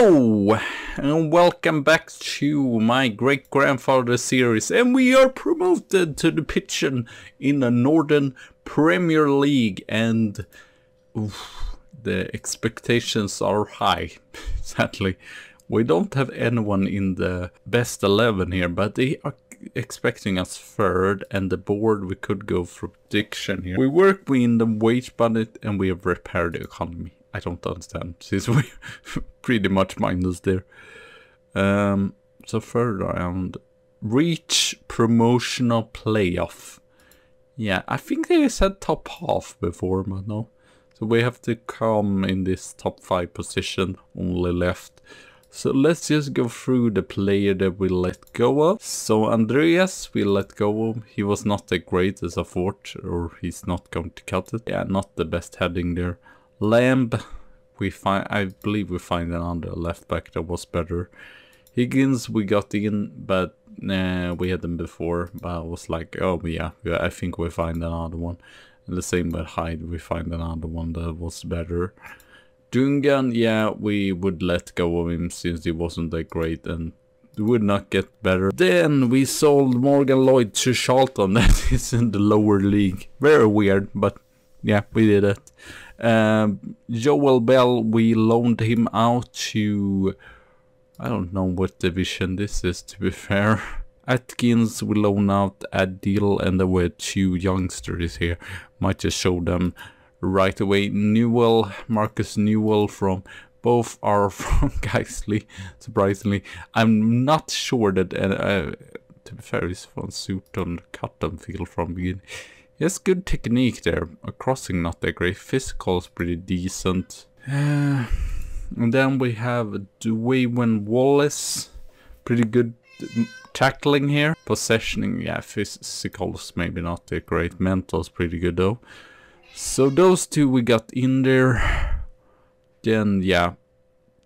Hello and welcome back to my great grandfather series, and we are promoted to the pitching in the Northern Premier League, and the expectations are high. Sadly, we don't have anyone in the best 11 here, but they are expecting us third, and the board we could go for prediction here. We work within the wage budget and we have repaired the economy. I don't understand, since we pretty much minus there. So third round, reach promotional playoff. Yeah, I think they said top half before, but no. So we have to come in this top 5 position, only left. So let's just go through the player that we let go of. So Andreas, we let go of. He was not that great as a thought, or he's not going to cut it. Yeah, not the best heading there. Lamb, I believe we find another left back that was better. Higgins we got in, but we had them before. But I was like, oh yeah, I think we find another one. And the same with Hyde, we find another one that was better. Dungan, yeah, we would let go of him since he wasn't that great and would not get better. Then we sold Morgan Lloyd to Charlton, that is in the lower league. Very weird, but yeah, we did it. Joel Bell, we loaned him out to, I don't know what division this is, to be fair. Atkins, we loaned out Adil, and there were 2 youngsters here. Might just show them right away. Newell, Marcus Newell from, both are from Geisley, surprisingly. I'm not sure that, to be fair, he's from Sutton, Cotton field from beginning. He has good technique there. A crossing not that great. Physical is pretty decent. And then we have Dwayne Wallace. Pretty good tackling here. Possessioning, yeah, physical is maybe not that great. Mental is pretty good though. So those 2 we got in there. Then, yeah,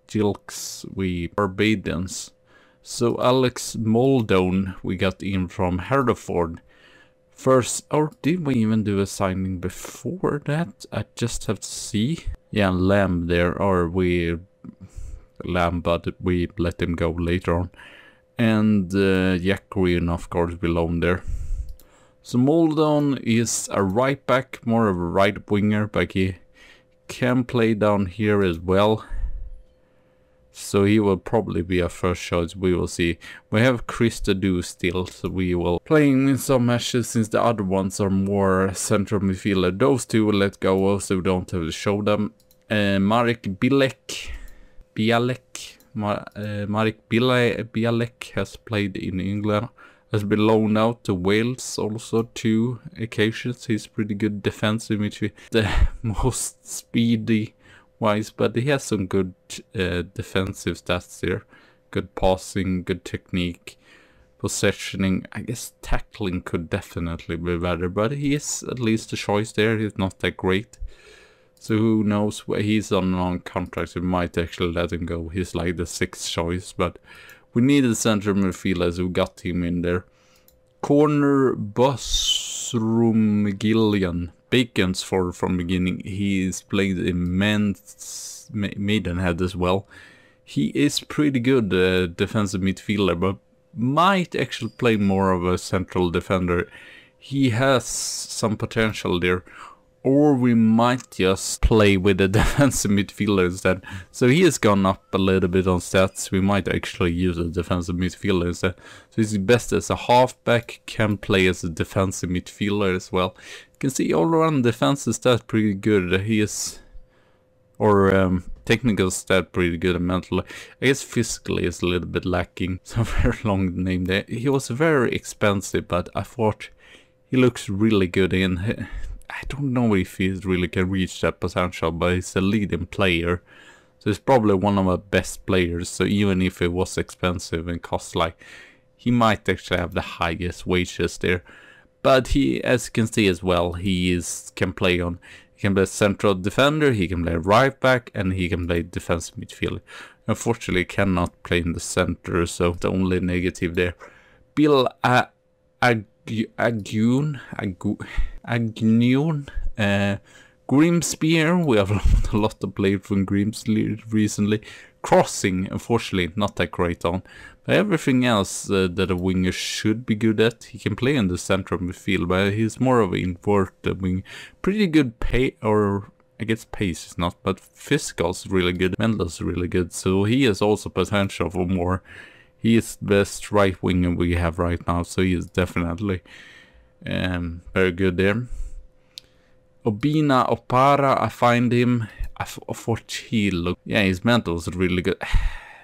Jilks, we Barbadians. So Alex Muldoon we got in from Hereford. First, or did we even do a signing before that? I just have to see. Yeah, Lamb there, or Lamb, but we let him go later on. And Jack Green, of course, we loaned there. So Muldoon is a right back, more of a right winger, but he can play down here as well. So he will probably be our first choice, we will see. We have Chris to do still, so we will playing in some matches since the other ones are more central midfielder. Those 2 will let go of, so we don't have to show them. Marek Bialek has played in England. Has been loaned out to Wales also 2 occasions. He's pretty good defensive midfielder. The most speedy wise, but he has some good defensive stats there. Good passing, good technique, possessioning. I guess tackling could definitely be better, but he is at least a choice there. He's not that great. So who knows, he's on a long contract, so we might actually let him go. He's like the 6th choice, but we needed central midfielder, so we got him in there. Corner, Bosrum Gillian. Bacon's from beginning. He's played in Maidenhead as well. He is pretty good defensive midfielder, but might actually play more of a central defender. He has some potential there. Or we might just play with a defensive midfielder instead. So he has gone up a little bit on stats. We might actually use a defensive midfielder instead. So he's best as a halfback, can play as a defensive midfielder as well. You can see all around defensive stat pretty good. He is, or technical stat pretty good, and mental. I guess physically is a little bit lacking. It's a very long name there. He was very expensive, but I thought he looks really good in. I don't know if he really can reach that potential, but he's a leading player. So he's probably one of our best players. So even if it was expensive and cost like, he might actually have the highest wages there. But he, as you can see as well, he can play a central defender, he can play right back, and he can play defensive midfielder. Unfortunately, he cannot play in the center, so the only negative there. Bill Agnew, Grimspear, we have a lot of players from Grimspear recently. crossing, unfortunately, not that great on. But everything else that a winger should be good at, he can play in the center of midfield, but he's more of an inverted wing. Pretty good or I guess pace is not, but physical's really good, mental's really good, so he has also potential for more. He is the best right winger we have right now, so he is definitely very good there. Obina Opara, I find him, I thought he looked, yeah, his mental's really good.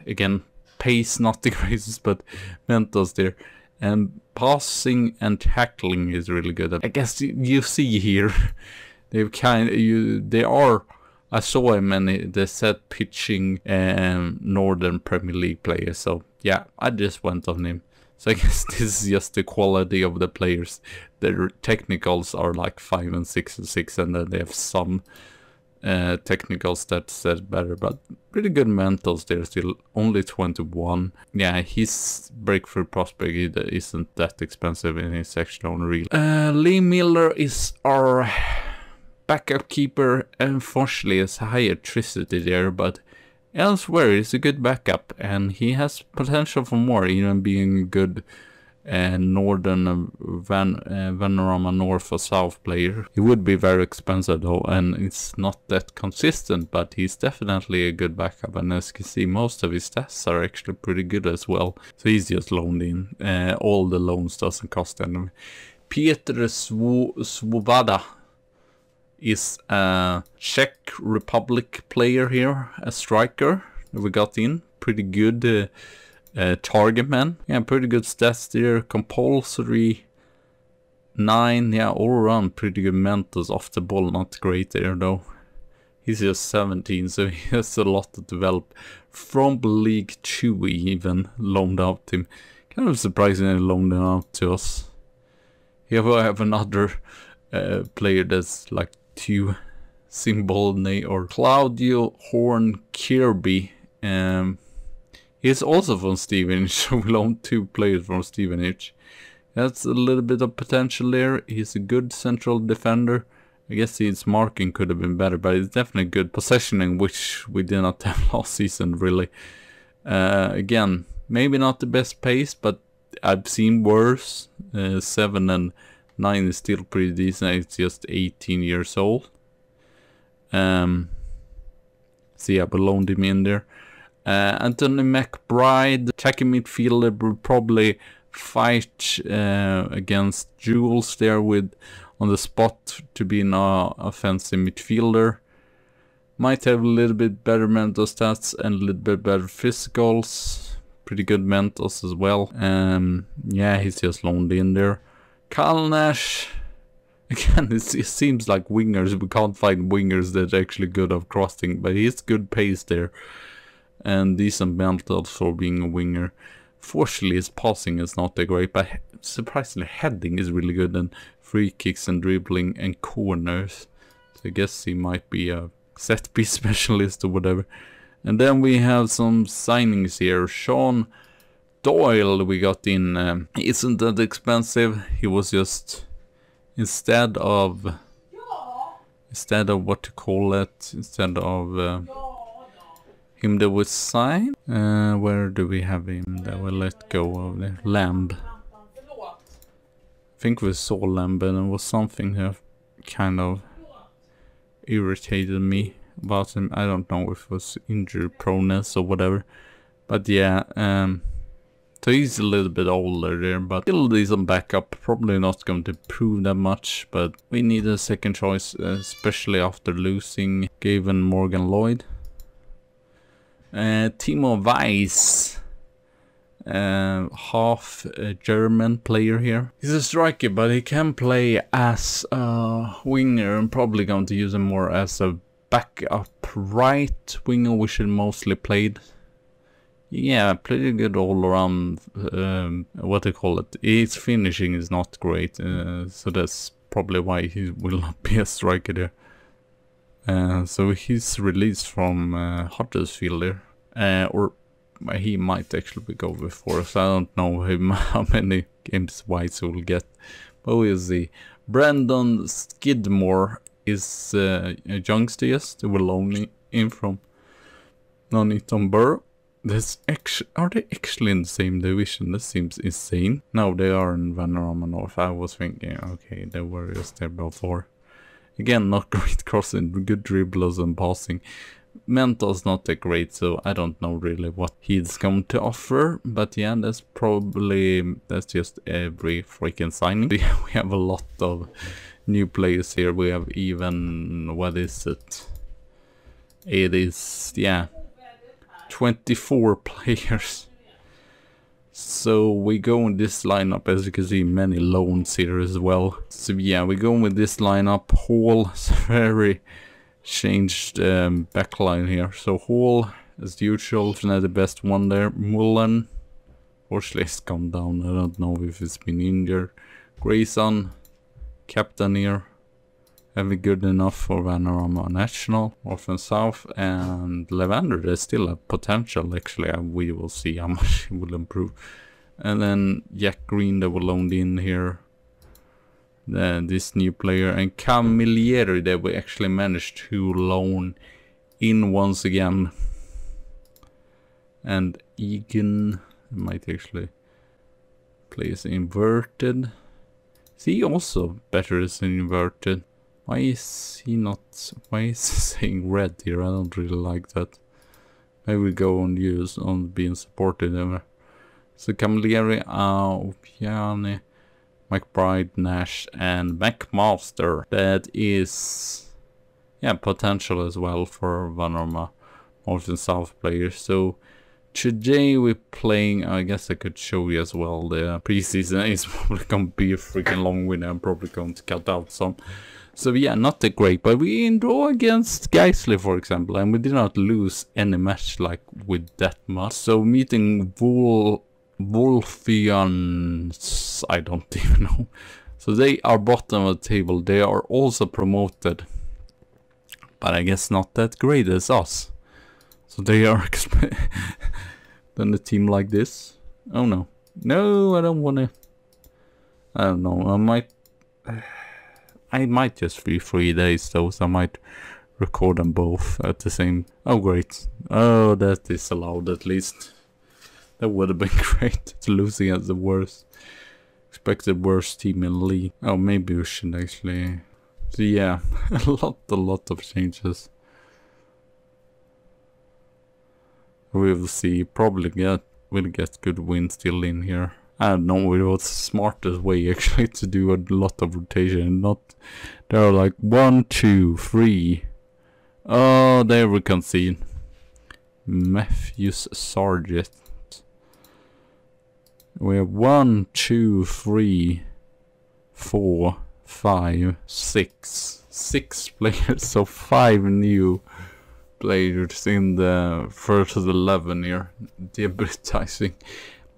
Again, pace not the greatest, but mental's there. And passing and tackling is really good. I guess you see here, they've I saw him and they said pitching Northern Premier League players, so yeah, I just went on him. So I guess this is just the quality of the players. Their technicals are like 5 and 6 and 6, and then they have some technical stats that better, but pretty good mentals there still. Only 21. Yeah, his breakthrough prospect isn't that expensive, and he's actually on real. Lee Miller is our backup keeper. Unfortunately, it's high electricity there, but elsewhere he's a good backup, and he has potential for more, even being a good Northern Vanarama North or South player. He would be very expensive though, and it's not that consistent, but he's definitely a good backup, and as you can see, most of his stats are actually pretty good as well. So he's just loaned in. All the loans doesn't cost anything. Petr Svoboda is a Czech Republic player here, a striker that we got in. Pretty good target man. Yeah, pretty good stats there. Compulsory 9. Yeah, all around pretty good mentals. Off the ball, not great there though. He's just 17, so he has a lot to develop. From League 2 we even loaned out him. Kind of surprisingly loaned him out to us. Here we have another player that's like 2 symbol name, or Claudio Horn Kirby. He's also from Stevenage, so we loaned 2 players from Stevenage. That's a little bit of potential there. He's a good central defender. I guess his marking could have been better, but it's definitely good possessioning, which we did not have last season really. Again, maybe not the best pace, but I've seen worse. 7 and 9 is still pretty decent. It's just 18 years old. So yeah, we loaned him in there. Anthony McBride, attacking midfielder, will probably fight against Jules there with on the spot to be an offensive midfielder. Might have a little bit better mental stats and a little bit better physicals. Pretty good mentals as well. Yeah, he's just loaned in there. Carl Nash. Again, it seems like wingers. We can't find wingers that are actually good at crossing, but he's good pace there. And decent mentals for being a winger. Fortunately, his passing is not that great, but surprisingly, heading is really good, and free kicks and dribbling and corners. So I guess he might be a set piece specialist or whatever. And then we have some signings here. Sean Doyle we got in. He isn't that expensive. He was just instead of what to call it, instead of him that was signed. Where do we have him that we let go of there? Lamb. I think we saw Lamb, and it was something that kind of irritated me about him. I don't know if it was injury proneness or whatever, but yeah, so he's a little bit older there, but still decent backup. Probably not going to prove that much, but we need a second choice, especially after losing Gavin Morgan Lloyd. Timo Weiss, half German player here. He's a striker, but he can play as a winger. I'm probably going to use him more as a backup right winger, which he mostly played. Yeah, pretty good all around. What they call it? His finishing is not great, so that's probably why he will not be a striker there. So he's released from Huddersfield there, or he might actually go before. So I don't know him how many games Whites will get, but we'll see. Brandon Skidmore is a youngster, yes, they were loaning in from No Newtown Borough. Are they actually in the same division? That seems insane. No, they are in Vanarama North. I was thinking, okay, they were just there before. Again, not great crossing, good dribblers and passing. Mental's not that great, so I don't know really what he's going to offer. But yeah, that's just every freaking signing. We have a lot of new players here. We have even, what is it? It is, yeah, 24 players. So we go in this lineup, as you can see, many loans here as well. So yeah, we go with this lineup. Hall is very changed backline here. So Hall, as usual, is not the best one there. Mullen, fortunately, has gone down. I don't know if it's been injured. Grayson, captain here, having good enough for Vanarama National. Northern South and Levander, there's still a potential actually. We will see how much he will improve. And then Jack Green, that will loaned in here. This new player, and Camilleri that we actually managed to loan in once again. And Egan might actually plays inverted. Is he also better as an inverted? Why is he saying red here? I don't really like that. Maybe we go on use on being supported ever. So Camilleri, Piani, McBride, Nash, and McMaster. That is, yeah, potential as well for Vanarama North and South players. So today we're playing, I guess I could show you as well, the preseason is probably going to be a freaking long winner. I'm probably going to cut out some. So yeah, not that great, but we draw against Geisley, for example, and we did not lose any match like with that much. So meeting Wolfians, I don't even know. So they are bottom of the table. They are also promoted, but I guess not that great as us. So they are then a team like this. Oh no, no, I don't want to. I don't know. I might just be 3 days though, so I might record them both at the same. Oh great! Oh, that is allowed at least. That would have been great to lose against the worst, expected worst team in the league. Oh, maybe we should actually. So yeah, a lot of changes. We will see. Probably we'll get good wins still in here. I don't know. It was the smartest way actually to do a lot of rotation. Not there are like 1, 2, 3. Oh, there we can see Matthews Sargent. We have 1, 2, 3, 4, 5, 6. 6 players, so 5 new players in the first 11 here. Debuting.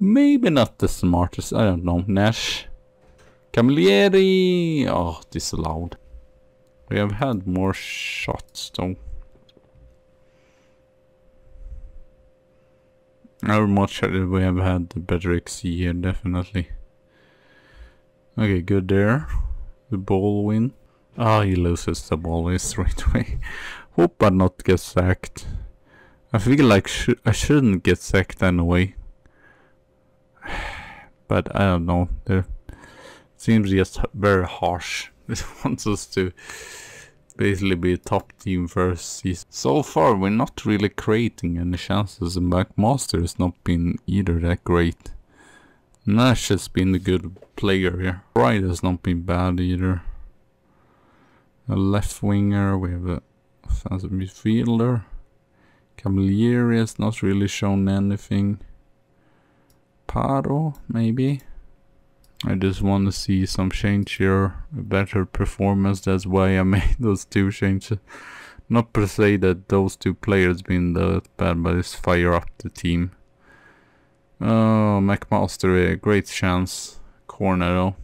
Maybe not the smartest, I don't know. Nash. Camilleri. Oh, disallowed. We have had more shots though. How much we have had the better XC here, definitely. Okay, good there. The ball win. Oh, he loses the ball straight away. Hope I not get sacked. I feel like I shouldn't get sacked anyway. But I don't know. It seems just very harsh. It wants us to basically be a top team first season. So far we're not really creating any chances, and McMaster has not been either that great. Nash has been a good player here. Wright has not been bad either. A left winger, we have a offensive midfielder. Camilleri has not really shown anything. Paro, maybe. I just want to see some change here, a better performance. That's why I made those 2 changes. Not per se that those 2 players been that bad, but it's fire up the team. Oh, McMaster, a great chance. Corner though.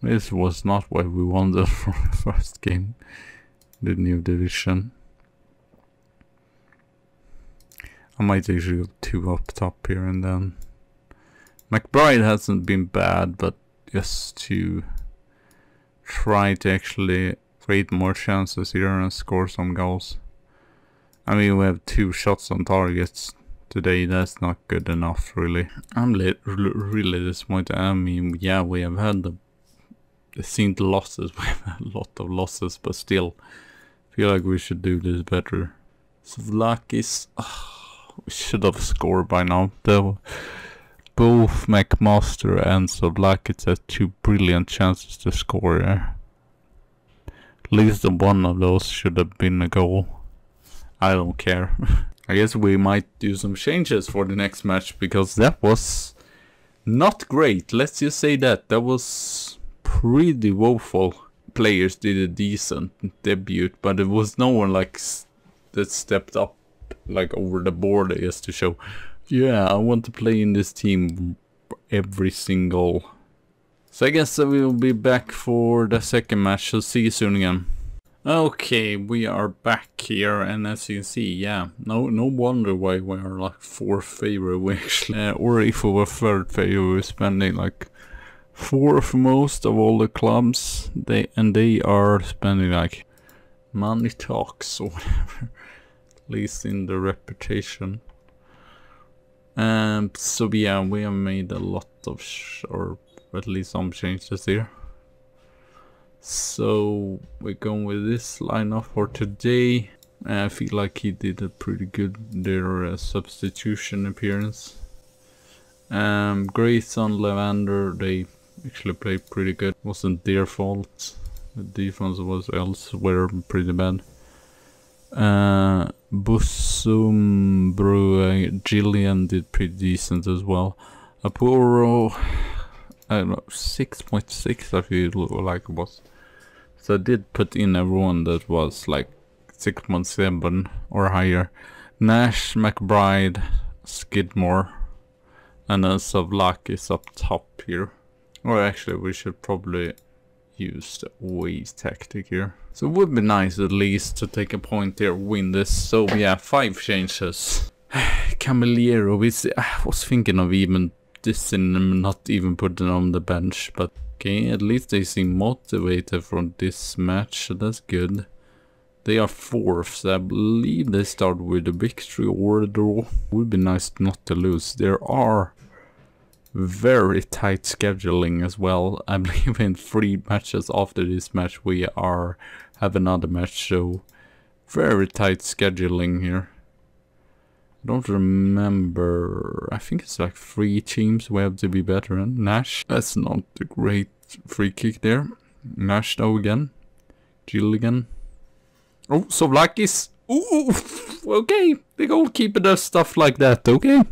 This was not what we wanted for the first game. The new division. I might actually go 2 up top here and then. McBride hasn't been bad, but just to try to actually create more chances here and score some goals. I mean, we have 2 shots on targets today. That's not good enough, really. I'm really disappointed. I mean, yeah, we have had seen the losses. We have had a lot of losses, but still, I feel like we should do this better. Slavlakis, we should have scored by now. Both McMaster and Slavlakis had 2 brilliant chances to score there. At least one of those should have been a goal. I don't care. I guess we might do some changes for the next match, because that was not great. Let's just say that. That was pretty woeful. Players did a decent debut, but it was no one like that stepped up like over the board just to show, yeah, I want to play in this team every single. So I guess I will be back for the second match. So see you soon again. Okay, we are back here, and as you can see, yeah, no wonder why we are like 4th favorite. We actually, or if we were 3rd favorite, we're spending like 4th most of all the clubs. They are spending like money talks or whatever, at least in the reputation. So yeah, we have made a lot of or at least some changes here. So we're going with this lineup for today. I feel like he did a pretty good substitution appearance. Grayson, Levander, they actually played pretty good. Wasn't their fault. The defense was elsewhere pretty bad. Busum, Brewer, Gillian did pretty decent as well. Apuro, I don't know, 6.6 I feel like it was. So I did put in everyone that was like 6.7 or higher. Nash, McBride, Skidmore, and then Slavlakis up top here. Or actually we should probably use the away tactic here. So it would be nice at least to take a point here, win this. So yeah, 5 changes. Camilleri, I was thinking of even this and not even putting on the bench, but okay, at least they seem motivated from this match, so that's good. They are 4th, so I believe they start with a victory or a draw. Would be nice not to lose. There are very tight scheduling as well. I believe in 3 matches after this match we have another match, so very tight scheduling here. I don't remember, I think it's like 3 teams we have to be better in. Nash, that's not a great free kick there. Nash though again. Gilligan. Oh, Slavlakis. Ooh, okay, the goalkeeper does stuff like that, okay.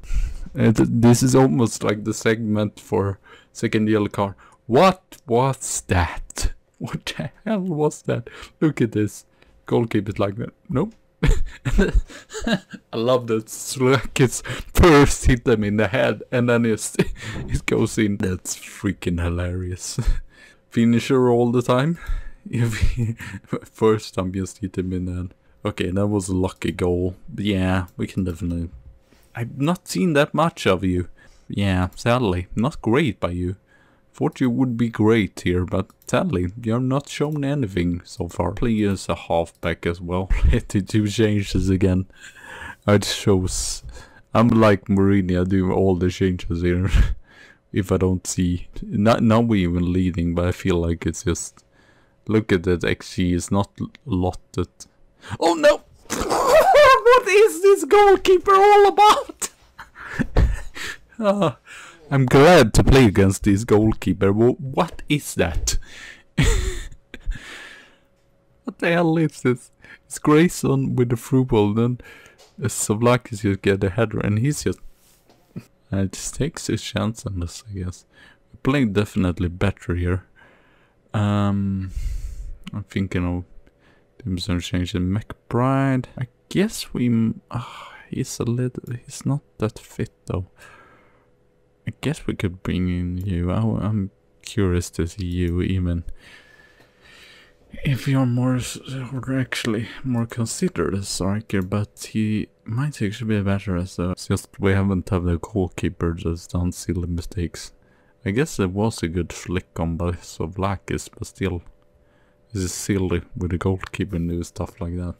This is almost like the segment for second yellow card. What was that? What the hell was that? Look at this. Goalkeeper's like that. Nope. I love that Slavlakis first hit them in the head and then it goes in. That's freaking hilarious. Finisher all the time. First time just hit him in the head. Okay, that was a lucky goal. But yeah, we can definitely. I've not seen that much of you. Yeah, sadly, not great by you. Thought you would be great here, but sadly, you're not shown anything so far. Play as a halfback as well. 82 changes again. It shows. I'm like Mourinho doing all the changes here. If I don't see. Now we're even leading, but I feel like it's just. Look at that XG, is not lotted. Oh no! What is this goalkeeper all about? I'm glad to play against this goalkeeper. What is that? What the hell is this? It's Grayson with the through ball, then Slavlakis just get a header, and he's just takes his chance on this, I guess. We're playing definitely better here. I'm thinking of doing some changes. McBride, I guess he's not that fit though. I guess we could bring in you. I'm curious to see you, even if you're more, or actually more considered a striker, but he might actually be better as a. It's just we haven't had a goalkeeper that's done silly mistakes. I guess it was a good flick on by Slavlakis, but still, this is silly with the goalkeeper and do stuff like that.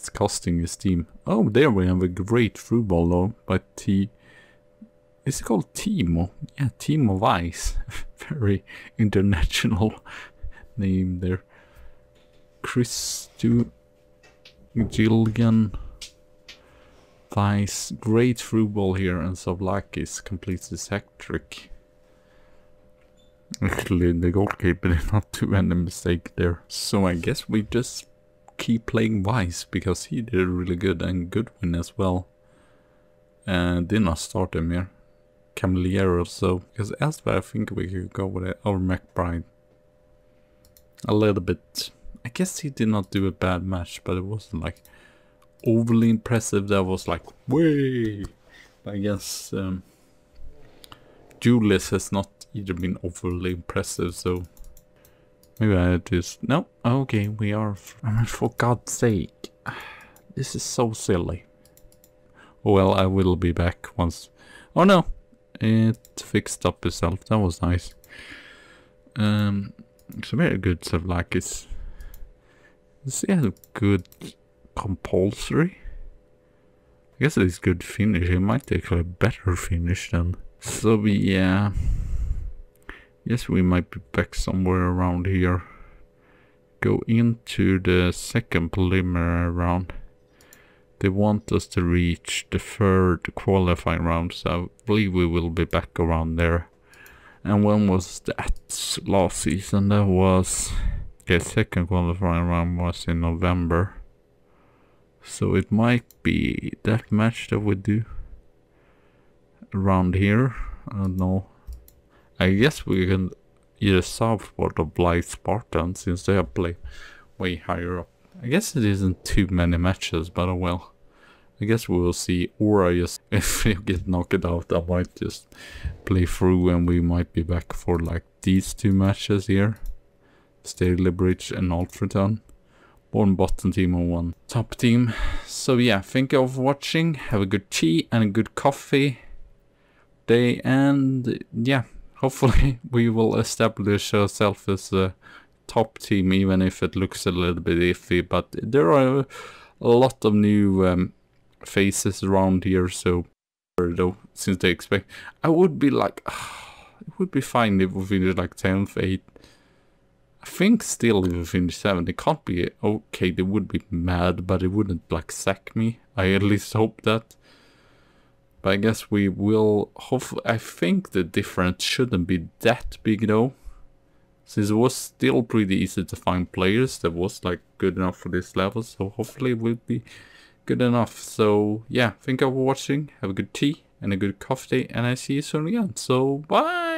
It's costing his team. Oh, there we have a great through ball though by Is it called Timo? Yeah, Timo Weiss. Very international name there. Gilligan Weiss. Great through ball here, and Savlakis completes his hat-trick. Actually, the goalkeeper did not do any mistake there. So I guess we just keep playing Weiss, because he did really good, and Goodwin as well. And did not start him here. Camilleri, so because elsewhere I think we could go with it, or McBride. A little bit. I guess he did not do a bad match, but it wasn't like overly impressive. That was like way. I guess Julius has not either been overly impressive, so maybe I just no. Okay, we are. I mean, for God's sake, this is so silly. Well, I will be back once. Oh no. It fixed up itself. That was nice. It's a very good Savlakis. Is he a good compulsory? I guess it's good finish. He might take a better finish then. So yeah. Yes, we might be back somewhere around here. Go into the second preliminary round. They want us to reach the third qualifying round, so I believe we will be back around there. And when was that last season? That was... okay, second qualifying round was in November. So it might be that match that we do around here. I don't know. I guess we can either Southport or Blythe Spartan, since they have played way higher up. I guess it isn't too many matches, but oh well. I guess we will see, or I just, if we get knocked out, I might just play through and we might be back for like these two matches here. Staley Bridge and Alfreton. Bourne bottom team and one top team. So yeah, thank you all for watching. Have a good tea and a good coffee day, and yeah, hopefully we will establish ourselves as a top team, even if it looks a little bit iffy. But there are a lot of new faces around here, so though, since they expect, I would be like, it would be fine if we finish like 10th, 8th. I think still if we finish 7th, it can't be okay. They would be mad, but it wouldn't like sack me. I at least hope that. But I guess we will. Hopefully, I think the difference shouldn't be that big though, since it was still pretty easy to find players that was like good enough for this level. So hopefully it will be good enough. So yeah, thank you for watching. Have a good tea and a good coffee day, and I see you soon again. So bye.